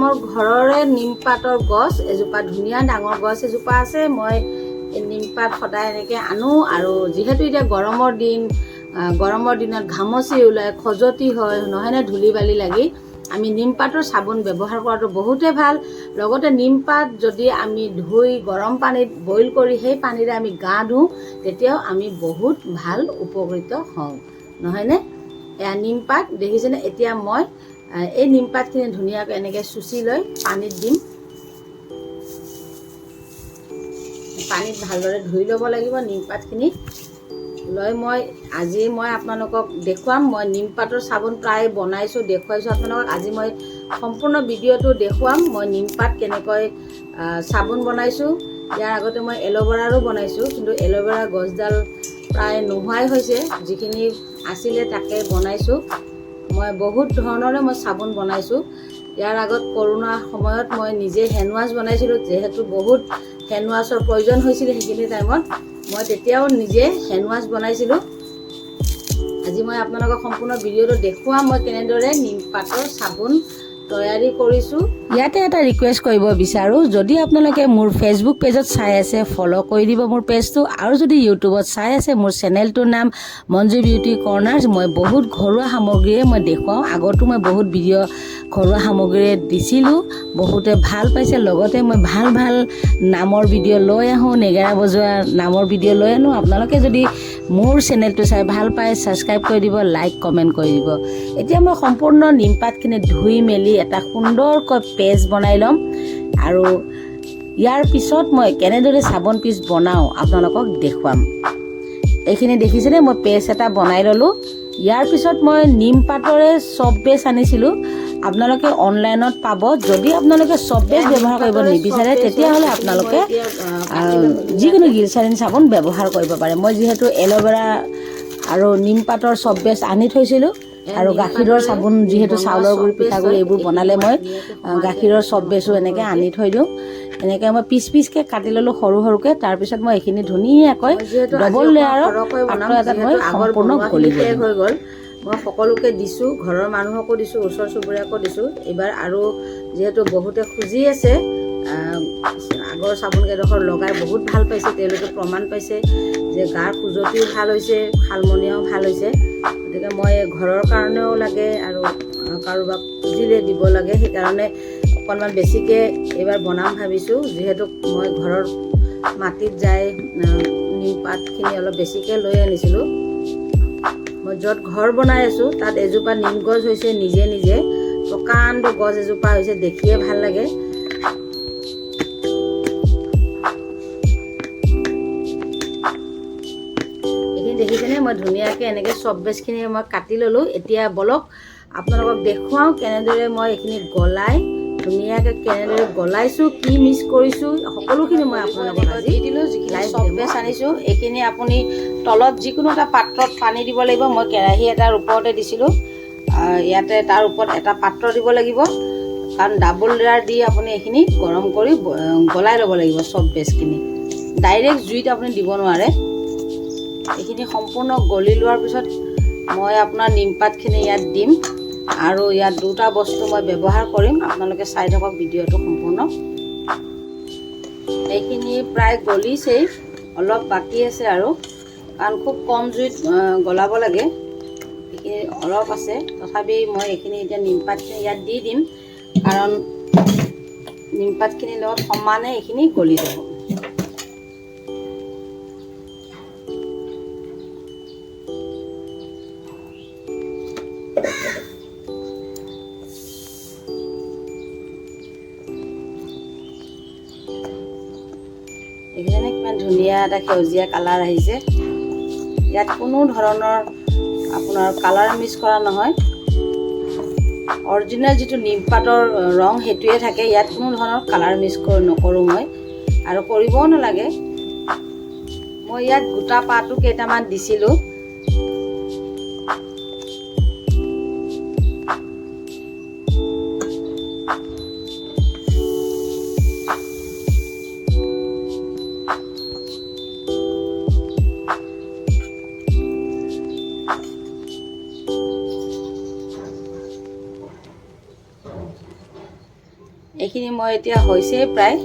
মোৰ ঘৰৰে নিমপাতৰ গছ এজোপা ধুনীয়া ডাঙৰ গছ এজোপা আছে। মই নিমপাত সদায় এনেকৈ আনো আৰু যিহেতু এতিয়া গৰমৰ দিনত ঘামচি ওলায়, খজুৱতি হয়, নহয়নে, ধূলি বালি লাগি আমি নিমপাতৰ চাবোন ব্যৱহাৰ কৰাটো বহুতেই ভাল। লগতে নিমপাত যদি আমি ধুই গৰম পানীত বইল কৰি সেই পানীৰে আমি গা ধুওঁ তেতিয়াও আমি বহুত ভাল উপকৃত হওঁ, নহয়নে। এয়া নিমপাত দেখিছেনে। এতিয়া মই এই নিমপাতখিনি ধুনীয়াকৈ এনেকৈ চুচি লৈ পানীত দিম। পানীত ভালদৰে ধুই ল'ব লাগিব নিমপাতখিনি লৈ আজি মই আপোনালোকক দেখুৱাম। মই নিমপাতৰ চাবোন প্ৰায় বনাইছোঁ, দেখুৱাইছোঁ আপোনালোকক। আজি মই সম্পূৰ্ণ ভিডিঅ'টো দেখুৱাম মই নিমপাত কেনেকৈ চাবোন বনাইছোঁ। ইয়াৰ আগতে মই এল'ভেৰাৰো বনাইছোঁ, কিন্তু এল'ভেৰা গছডাল প্ৰায় নোহোৱাই হৈছে, যিখিনি আছিলে তাকে বনাইছোঁ। মই বহুত ধৰণৰে মই চাবোন বনাইছোঁ। ইয়াৰ আগত কৰোণাৰ সময়ত মই নিজে হেণ্ড ৱাছ বনাইছিলোঁ, যিহেতু বহুত হেণ্ড ৱাছৰ প্ৰয়োজন হৈছিলে সেইখিনি টাইমত। মই তেতিয়াও নিজে হেণ্ড ৱাছ বনাইছিলোঁ। আজি মই আপোনালোকক সম্পূৰ্ণ ভিডিঅ'টো দেখুৱাম মই কেনেদৰে নিমপাতৰ চাবোন তৈয়াৰী কৰিছোঁ। ইয়াতে এটা ৰিকুৱেষ্ট কৰিব বিচাৰোঁ, যদি আপোনালোকে মোৰ ফেচবুক পেজত চাই আছে ফ'ল' কৰি দিব মোৰ পেজটো, আৰু যদি ইউটিউবত চাই আছে মোৰ চেনেলটোৰ নাম মঞ্জু বিউটি কৰ্ণাৰ্ছ। মই বহুত ঘৰুৱা সামগ্ৰীয়ে মই দেখুৱাওঁ। আগতো মই বহুত ভিডিঅ' ঘৰুৱা সামগ্ৰীৰে দিছিলোঁ, বহুতে ভাল পাইছে। লগতে মই ভাল ভাল নামৰ ভিডিঅ' লৈ আহোঁ, নেগেৰা বজোৱা নামৰ ভিডিঅ' লৈ আনো। আপোনালোকে যদি মোৰ চেনেলটো চাই ভাল পায় ছাবস্ক্ৰাইব কৰি দিব, লাইক কমেণ্ট কৰি দিব। এতিয়া মই সম্পূৰ্ণ নিমপাতখিনি ধুই মেলি এটা সুন্দৰকৈ পেষ্ট বনাই ল'ম, আৰু ইয়াৰ পিছত মই কেনেদৰে চাবোন পিচ বনাওঁ আপোনালোকক দেখুৱাম। এইখিনি দেখিছেনে, মই পেষ্ট এটা বনাই ল'লোঁ। ইয়াৰ পিছত মই নিমপাতৰে চপ বেছ আনিছিলোঁ, আপোনালোকে অনলাইনত পাব। যদি আপোনালোকে চপ বেছ ব্যৱহাৰ কৰিব নিবিচাৰে তেতিয়াহ'লে আপোনালোকে যিকোনো গ্লিচাৰিন চাবোন ব্যৱহাৰ কৰিব পাৰে। মই যিহেতু এল'ভেৰা আৰু নিমপাতৰ চপ বেছ আনি থৈছিলোঁ, আৰু গাখীৰৰ চাবোন যিহেতু চাউলৰ গুড়ি, পিঠাগুড়ি এইবোৰ বনালে মই গাখীৰৰ চপ বেছো এনেকৈ আনি থৈ দিওঁ। এনেকৈ মই পিচকৈ কাটি ল'লোঁ সৰু সৰুকৈ। তাৰপিছত মই এইখিনি ধুনীয়াকৈ ডবল লেয়াৰৰ পাত্ৰ এটাত মই সম্পূৰ্ণ গলি হৈ গ'ল। মই সকলোকে দিছোঁ, ঘৰৰ মানুহকো দিছোঁ, ওচৰ চুবুৰীয়াকো দিছোঁ। এইবাৰ আৰু যিহেতু বহুতে খুজি আছে, আগৰ চাবোনকেইডোখৰ লগাই বহুত ভাল পাইছে, তেওঁলোকে প্ৰমাণ পাইছে যে গাৰ খজুৱতিও ভাল হৈছে, শালমইনাও ভাল হৈছে। গতিকে মই ঘৰৰ কাৰণেও লাগে আৰু কাৰোবাক খুজিলে দিব লাগে, সেইকাৰণে অকণমান বেছিকৈ এইবাৰ বনাম ভাবিছোঁ। যিহেতু মই ঘৰৰ মাটিত যাই নিমপাতখিনি অলপ বেছিকৈ লৈ আনিছিলোঁ। মই য'ত ঘৰ বনাই আছোঁ তাত এজোপা নিম গছ হৈছে, নিজে নিজে প্ৰকাণ্ড গছ এজোপা হৈছে, দেখিয়ে ভাল লাগে। এইখিনি দেখিছেনে, মই ধুনীয়াকৈ এনেকৈ চপ বেছখিনি মই কাটি ল'লোঁ। এতিয়া বলক আপোনালোকক দেখুৱাওঁ কেনেদৰে মই এইখিনি ধুনীয়াকৈ কেনেদৰে গলাইছোঁ, কি মিক্স কৰিছোঁ, সকলোখিনি মই আপোনালোকক দি দিলোঁ। যিখিনি চপ বেছ আনিছোঁ এইখিনি আপুনি তলত যিকোনো এটা পাত্ৰত পানী দিব লাগিব। মই কেৰাহী এটাৰ ওপৰতে দিছিলোঁ, ইয়াতে তাৰ ওপৰত এটা পাত্ৰ দিব লাগিব, কাৰণ ডাবল লেয়াৰ দি আপুনি এইখিনি গৰম কৰি গলাই ল'ব লাগিব। চপ বেছখিনি ডাইৰেক্ট জুইত আপুনি দিব নোৱাৰে। এইখিনি সম্পূৰ্ণ গলি লোৱাৰ পিছত মই আপোনাৰ নিমপাতখিনি ইয়াত দিম, আৰু ইয়াত দুটা বস্তু মই ব্যৱহাৰ কৰিম। আপোনালোকে চাই থাকক ভিডিঅ'টো সম্পূৰ্ণ। এইখিনি প্ৰায় গলিছেই, অলপ বাকী আছে আৰু, কাৰণ খুব কম জুইত গলাব লাগে। এইখিনি অলপ আছে, তথাপি মই এইখিনি এতিয়া নিমপাতখিনি ইয়াত দি দিম, কাৰণ নিমপাতখিনিৰ লগত সমানে এইখিনি গলি যাব। দেখিছেনে কিমান ধুনীয়া এটা সেউজীয়া কালাৰ আহিছে। ইয়াত কোনো ধৰণৰ আপোনাৰ কালাৰ মিক্স কৰা নহয়, অৰিজিনেল যিটো নিমপাতৰ ৰং সেইটোৱে থাকে। ইয়াত কোনো ধৰণৰ কালাৰ মিক্স নকৰোঁ মই, আৰু কৰিবও নালাগে। মই ইয়াত গোটা পাতো কেইটামান দিছিলোঁ। মই এতিয়া হৈছে প্ৰায়,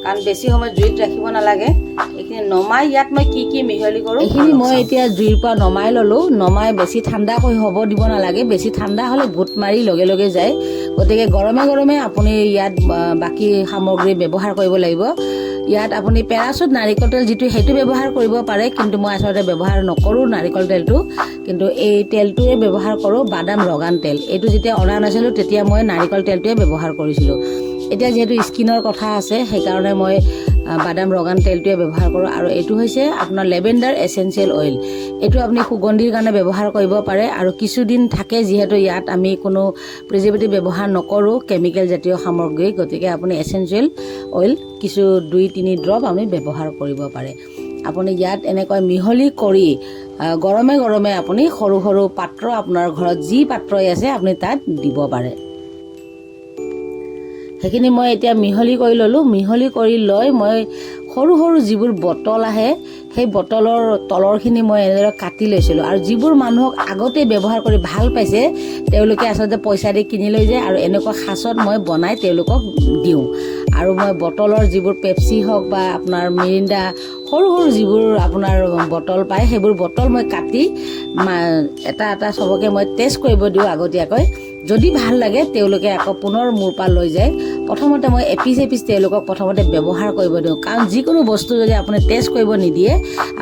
কাৰণ বেছি সময় জুইত ৰাখিব নালাগে। এইখিনি নমাই ইয়াত মই কি মিহলি কৰোঁ এইখিনি মই এতিয়া জুইৰ পৰা নমাই ল'লোঁ। নমাই বেছি ঠাণ্ডা হ'ব দিব নালাগে, বেছি ঠাণ্ডা হ'লে গোট মাৰি লগে লগে যায়। গতিকে গৰমে গৰমে আপুনি ইয়াত বাকী সামগ্ৰী ব্যৱহাৰ কৰিব লাগিব। ইয়াত আপুনি পেৰাচুট নাৰিকল তেল যিটো সেইটো ব্যৱহাৰ কৰিব পাৰে, কিন্তু মই আচলতে ব্যৱহাৰ নকৰোঁ নাৰিকল তেলটো, কিন্তু এই তেলটোৱে ব্যৱহাৰ কৰোঁ, বাদাম ৰগান তেল। এইটো যেতিয়া অনা নাছিলোঁ তেতিয়া মই নাৰিকল তেলটোৱে ব্যৱহাৰ কৰিছিলোঁ। এতিয়া যিহেতু স্কিনৰ কথা আছে সেইকাৰণে মই বাদাম ৰগান তেলটোৱে ব্যৱহাৰ কৰোঁ। আৰু এইটো হৈছে আপোনাৰ লেভেণ্ডাৰ এচেঞ্চিয়েল অইল। এইটো আপুনি সুগন্ধিৰ কাৰণে ব্যৱহাৰ কৰিব পাৰে। আৰু কিছুদিন থাকে, যিহেতু ইয়াত আমি কোনো প্ৰিজাৰ্ভেটিভ ব্যৱহাৰ নকৰোঁ, কেমিকেল জাতীয় সামগ্ৰী, গতিকে আপুনি এচেঞ্চিয়েল অইল কিছু 2-3 ড্ৰপ আপুনি ব্যৱহাৰ কৰিব পাৰে। আপুনি ইয়াত এনেকৈ মিহলি কৰি গৰমে গৰমে আপুনি সৰু সৰু পাত্ৰ, আপোনাৰ ঘৰত যি পাত্ৰই আছে আপুনি তাত দিব পাৰে। সেইখিনি মই এতিয়া মিহলি কৰি ল'লোঁ। মিহলি কৰি লৈ মই সৰু সৰু যিবোৰ বটল আহে সেই বটলৰ তলৰখিনি মই এনেদৰে কাটি লৈছিলোঁ। আৰু যিবোৰ মানুহক আগতে ব্যৱহাৰ কৰি ভাল পাইছে তেওঁলোকে আচলতে পইচা দি কিনি লৈ যায়, আৰু এনেকুৱা সাঁচত মই বনাই তেওঁলোকক দিওঁ। আৰু মই বটলৰ যিবোৰ পেপচি হওক বা আপোনাৰ মিৰিণ্ডা, সৰু সৰু যিবোৰ আপোনাৰ বটল পায় সেইবোৰ বটল মই কাটি এটা এটা চবকে মই টেষ্ট কৰিব দিওঁ আগতীয়াকৈ। যদি ভাল লাগে তেওঁলোকে আকৌ পুনৰ মোৰ পৰা লৈ যায়। প্ৰথমতে মই এপিচ তেওঁলোকক প্ৰথমতে ব্যৱহাৰ কৰিব দিওঁ, কাৰণ যিকোনো বস্তু যদি আপুনি টেষ্ট কৰিব নিদিয়ে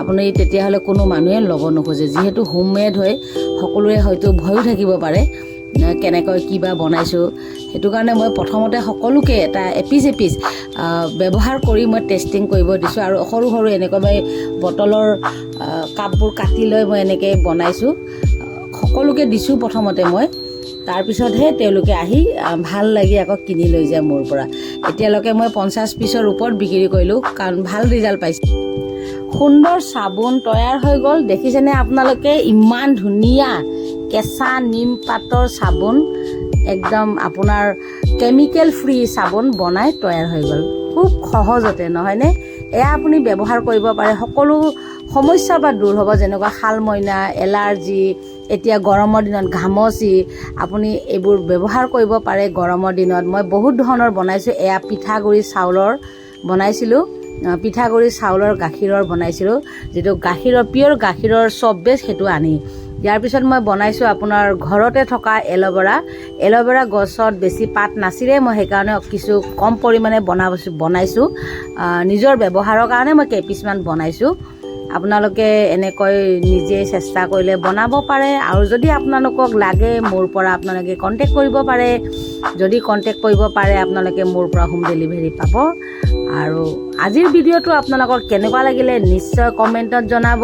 আপুনি তেতিয়াহ'লে কোনো মানুহে ল'ব নোখোজে। যিহেতু হোমমেড হয়, সকলোৰে হয়তো ভয়ো থাকিব পাৰে কেনেকৈ কিবা বনাইছোঁ। সেইটো কাৰণে মই প্ৰথমতে সকলোকে এটা এপিচ ব্যৱহাৰ কৰি মই টেষ্টিং কৰিব দিছোঁ। আৰু সৰু সৰু এনেকৈ মই বটলৰ কাপবোৰ কাটি লৈ মই এনেকৈ বনাইছোঁ, সকলোকে দিছোঁ প্ৰথমতে মই। তাৰপিছতহে তেওঁলোকে আহি ভাল লাগি আকৌ কিনি লৈ যায় মোৰ পৰা। এতিয়ালৈকে মই 50 পিচৰ ওপৰত বিক্ৰী কৰিলোঁ, কাৰণ ভাল ৰিজাল্ট পাইছোঁ। সুন্দৰ চাবোন তৈয়াৰ হৈ গ'ল। দেখিছেনে আপোনালোকে? ইমান ধুনীয়া কেঁচা নিম পাতৰ চাবোন, একদম আপোনাৰ কেমিকেল ফ্ৰী চাবোন বনাই তৈয়াৰ হৈ গ'ল খুব সহজতে, নহয়নে? এয়া আপুনি ব্যৱহাৰ কৰিব পাৰে, সকলো সমস্যাৰ পৰা দূৰ হ'ব, যেনেকুৱা শালমইনা, এলাৰ্জি, এতিয়া গৰমৰ দিনত ঘামচি, আপুনি এইবোৰ ব্যৱহাৰ কৰিব পাৰে গৰমৰ দিনত। মই বহুত ধৰণৰ বনাইছোঁ। এয়া পিঠাগুড়ি চাউলৰ বনাইছিলোঁ, পিঠাগুড়ি চাউলৰ গাখীৰৰ বনাইছিলোঁ, যিটো গাখীৰৰ পিয়'ৰ গাখীৰৰ চব বেচ সেইটো আনি। ইয়াৰ পিছত মই বনাইছোঁ আপোনাৰ ঘৰতে থকা এল'ভেৰা গছত বেছি পাত নাছিলে, মই সেইকাৰণে কিছু কম পৰিমাণে বনাইছোঁ। নিজৰ ব্যৱহাৰৰ কাৰণে মই কেইপিচমান বনাইছোঁ। আপোনালোকে এনেকৈ নিজে চেষ্টা কৰিলে বনাব পাৰে। আৰু যদি আপোনালোকক লাগে মোৰ পৰা আপোনালোকে কণ্টেক্ট কৰিব পাৰে। যদি কণ্টেক্ট কৰিব পাৰে আপোনালোকে মোৰ পৰা হোম ডেলিভাৰী পাব। আৰু আজিৰ ভিডিঅ'টো আপোনালোকৰ কেনেকুৱা লাগিলে নিশ্চয় কমেণ্টত জনাব।